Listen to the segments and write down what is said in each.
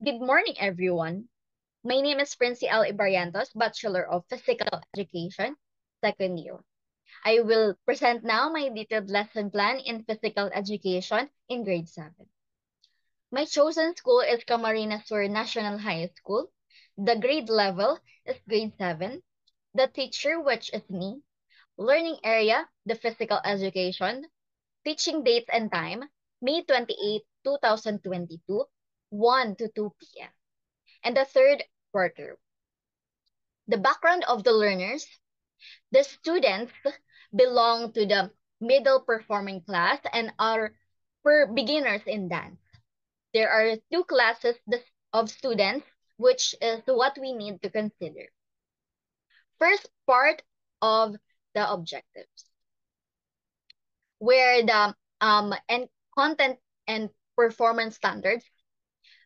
Good morning, everyone. My name is Princey L. Ibarrientos, Bachelor of Physical Education, second year. I will present now my detailed lesson plan in physical education in grade 7. My chosen school is Camarines Sur National High School. The grade level is grade 7. The teacher, which is me. Learning area, the physical education. Teaching dates and time, May 28, 2022, 1 to 2 p.m. And the third quarter. The background of the learners, the students belong to the middle performing class and are for beginners in dance. There are two classes of students, which is what we need to consider. First part of the objectives, where the and content and performance standards,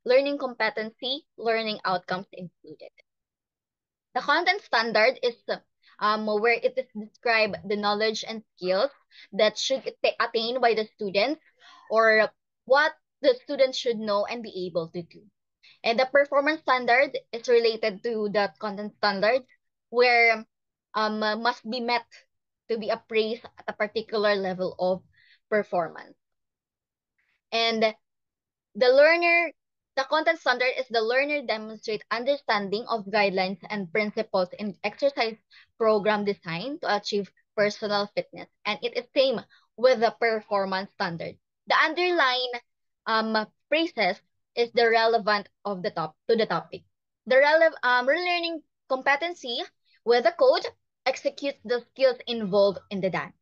learning competency, learning outcomes included. The content standard is where it is described the knowledge and skills that should attain by the students or what the students should know and be able to do. And the performance standard is related to the content standard where must be met to be appraised at a particular level of performance. And the content standard is the learner demonstrate understanding of guidelines and principles in exercise program design to achieve personal fitness. And it is same with the performance standard. The underlying phrases is the relevant of the topic. The relearning competency with the code executes the skills involved in the dance.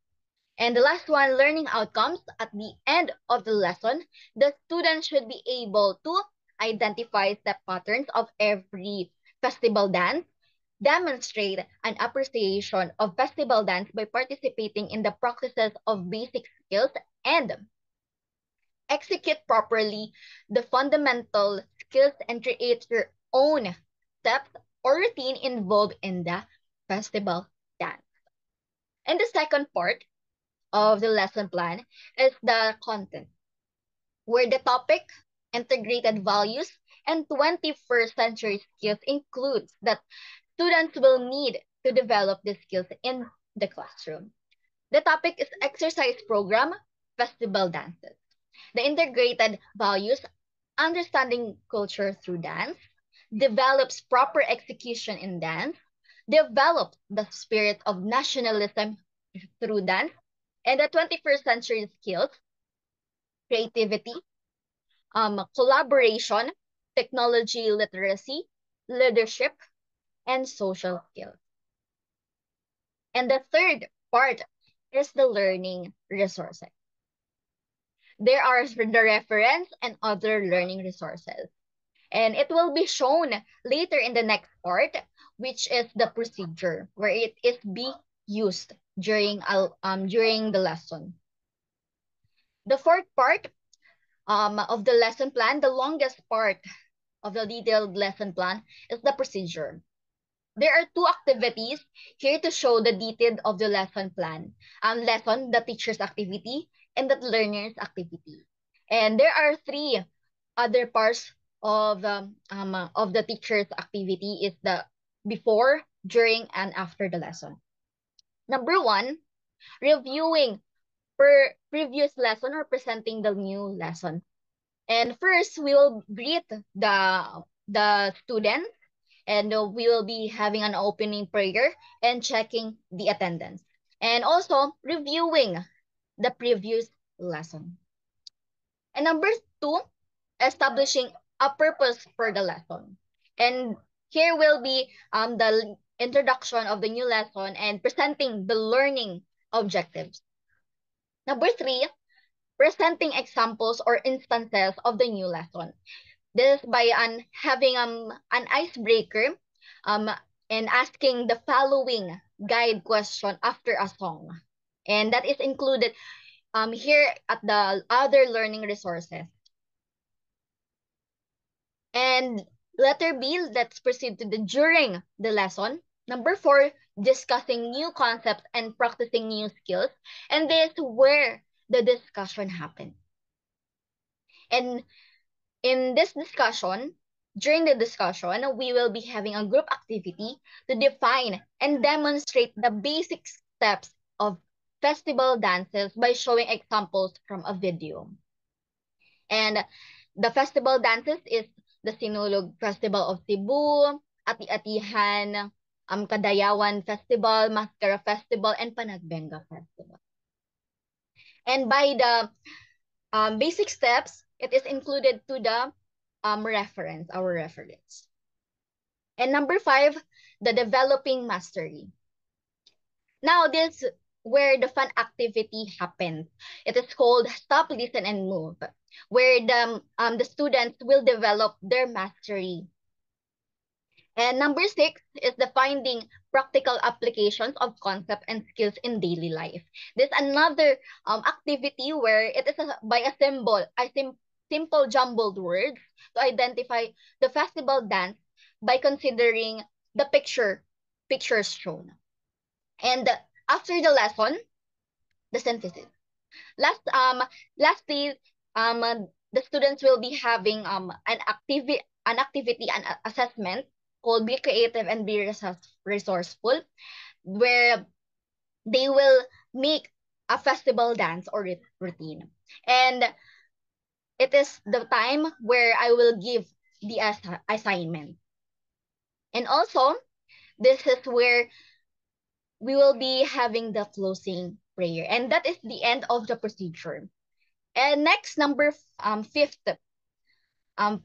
And the last one, learning outcomes. At the end of the lesson, the student should be able to identify step patterns of every festival dance, demonstrate an appreciation of festival dance by participating in the practices of basic skills, and execute properly the fundamental skills and create your own steps or routine involved in the festival dance. And the second part of the lesson plan is the content, where the topic, integrated values, and 21st century skills includes that students will need to develop the skills in the classroom. The topic is exercise program, festival dances. The integrated values, understanding culture through dance, develops proper execution in dance, develops the spirit of nationalism through dance, and the 21st century skills, creativity, collaboration, technology literacy, leadership, and social skills. And the third part is the learning resources. There are the reference and other learning resources. And it will be shown later in the next part, which is the procedure, where it is be used during the lesson. The fourth part of the lesson plan, the longest part of the detailed lesson plan is the procedure. There are two activities here to show the detail of the lesson plan. Lesson, the teacher's activity, and the learner's activity. And there are three other parts of the teacher's activity is the before, during, and after the lesson. Number one, reviewing per previous lesson or presenting the new lesson. And first, we will greet the students, and we will be having an opening prayer and checking the attendance. And also, reviewing the previous lesson. And number two, establishing a purpose for the lesson. And here will be the introduction of the new lesson and presenting the learning objectives. Number three, presenting examples or instances of the new lesson. This is by having an icebreaker um, and asking the following guide question after a song. And that is included here at the other learning resources. And letter B, let's proceed to the during the lesson. Number four, discussing new concepts and practicing new skills. And this is where the discussion happens. And in this discussion, During the discussion, we will be having a group activity to define and demonstrate the basic steps of festival dances by showing examples from a video. And the festival dances is the Sinulog Festival of Cebu, Ati-Atihan, Kadayawan Festival, Mascara Festival, and Panagbenga Festival. And by the basic steps, it is included to the our reference. And number 5, the developing mastery. Now, this where the fun activity happens. It is called Stop, Listen, and Move, where the students will develop their mastery. And number 6 is the finding practical applications of concept and skills in daily life. This another activity where it is by a symbol, simple jumbled words to identify the festival dance by considering the pictures shown. And after the lesson, the synthesis. Lastly, the students will be having an activity, an assessment called Be Creative and Be Resourceful, where they will make a festival dance or routine. And it is the time where I will give the assignment. And also, this is where we will be having the closing prayer. And that is the end of the procedure. And next, fifth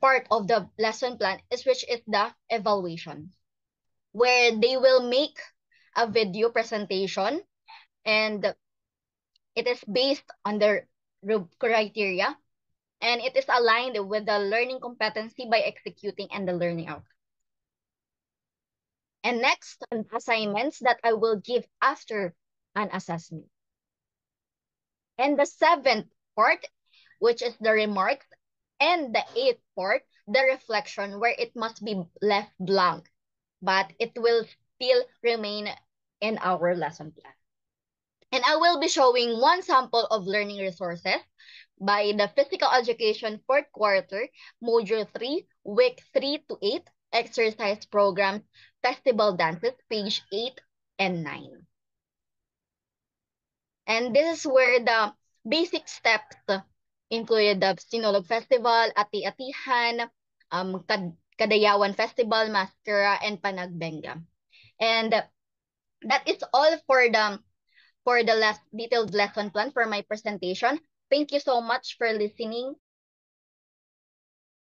part of the lesson plan is which is the evaluation, where they will make a video presentation, and it is based on the criteria, and it is aligned with the learning competency by executing and the learning outcome. And next, assignments that I will give after an assessment. And the 7th part, which is the remarks, and the 8th part, the reflection, where it must be left blank, but it will still remain in our lesson plan. And I will be showing one sample of learning resources by the Physical Education 4th quarter, Module 3, Week 3 to 8, Exercise Programs, Festival Dances, page 8 and 9. And this is where the basic steps included the Sinulog Festival, Ati-Atihan, Kadayawan Festival, Mascara, and Panagbenga. And that is all for the last detailed lesson plan for my presentation. Thank you so much for listening.